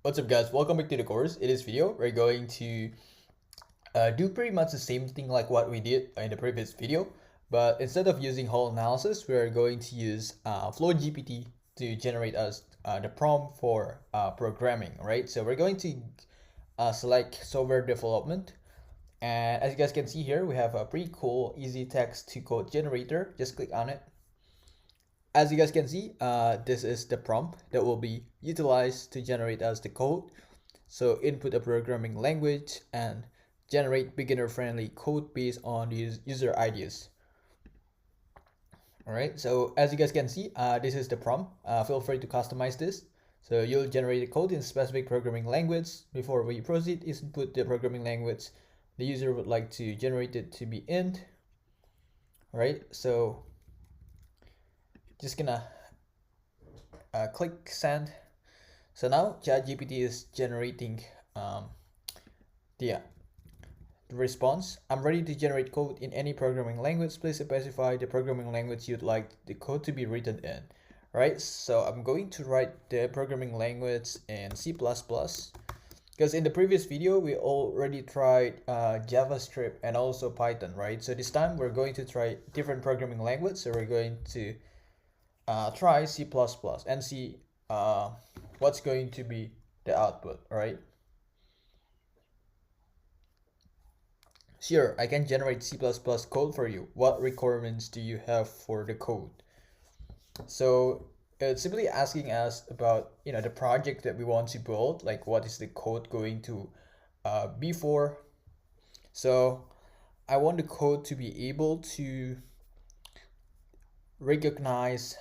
What's up guys, welcome back to the course. In this video, we're going to do pretty much the same thing like what we did in the previous video. But instead of using whole analysis, we're going to use FlowGPT to generate us the prompt for programming, right? So we're going to select software development. And as you guys can see here, we have a pretty cool, easy text to code generator. Just click on it. As you guys can see, this is the prompt that will be utilized to generate us the code. So input a programming language and generate beginner-friendly code based on user ideas. Alright, so as you guys can see, this is the prompt. Feel free to customize this. So you'll generate a code in specific programming language. Before we proceed, input the programming language the user would like to generate it to be int. Alright, so just gonna click send. So now ChatGPT is generating the response. I'm ready to generate code in any programming language. Please specify the programming language you'd like the code to be written in. Right, so I'm going to write the programming language in C++, because in the previous video we already tried JavaScript and also Python, right? So this time we're going to try different programming language. So we're going to try C++ and see what's going to be the output, right? Sure, I can generate C++ code for you. What requirements do you have for the code? So it's simply asking us about the project that we want to build, like what is the code going to be for. So I want the code to be able to recognize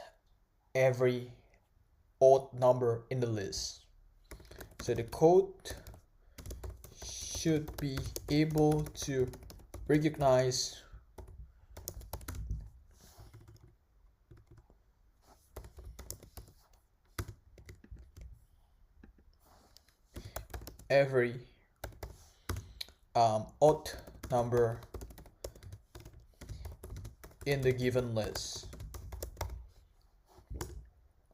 every odd number in the list. So the code should be able to recognize every odd number in the given list.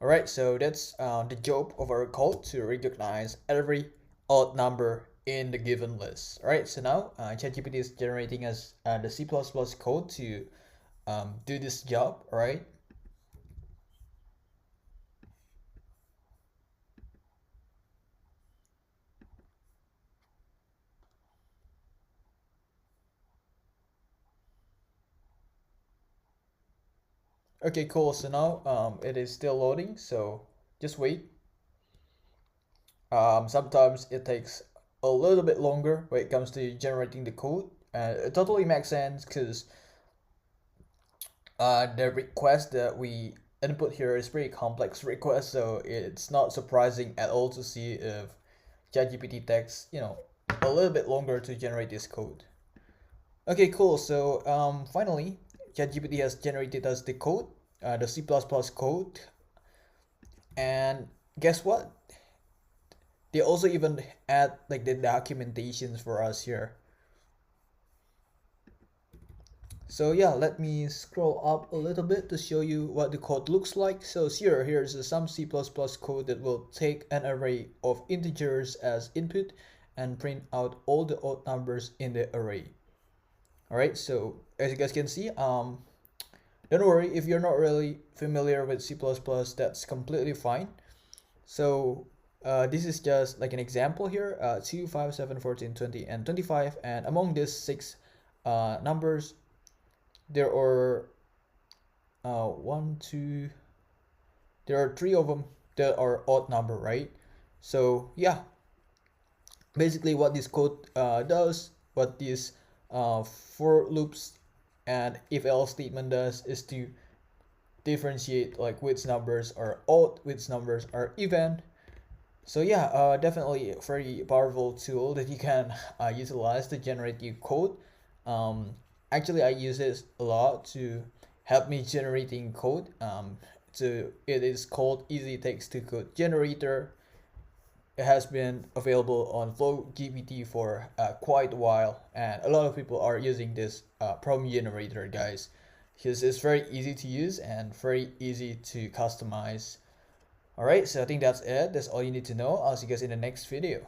Alright, so that's the job of our code, to recognize every odd number in the given list. Alright, so now ChatGPT is generating us the C++ code to do this job, alright? Okay, cool. So now it is still loading, so just wait. Sometimes it takes a little bit longer when it comes to generating the code. It totally makes sense because the request that we input here is pretty complex request, so it's not surprising at all to see if ChatGPT takes a little bit longer to generate this code. Okay, cool. So finally, ChatGPT has generated us the code, the C++ code, and guess what? They also even add like the documentations for us here. So yeah, let me scroll up a little bit to show you what the code looks like. So here's some C++ code that will take an array of integers as input and print out all the odd numbers in the array. Alright, so as you guys can see, don't worry if you're not really familiar with C++, that's completely fine. So this is just like an example here, 2, 5, 7, 14, 20, and 25. And among these 6 numbers, there are 3 of them that are odd number, right? So yeah, basically what this code does, what this for loops and if else statement does, is to differentiate like which numbers are odd, which numbers are even. So yeah, definitely a very powerful tool that you can utilize to generate your code. Actually, I use this a lot to help me generating code. So it is called Easy Text to Code Generator. It has been available on FlowGPT for quite a while, and a lot of people are using this prompt generator, guys, because it's very easy to use and very easy to customize All right, so I think that's it. That's all you need to know. I'll see you guys in the next video.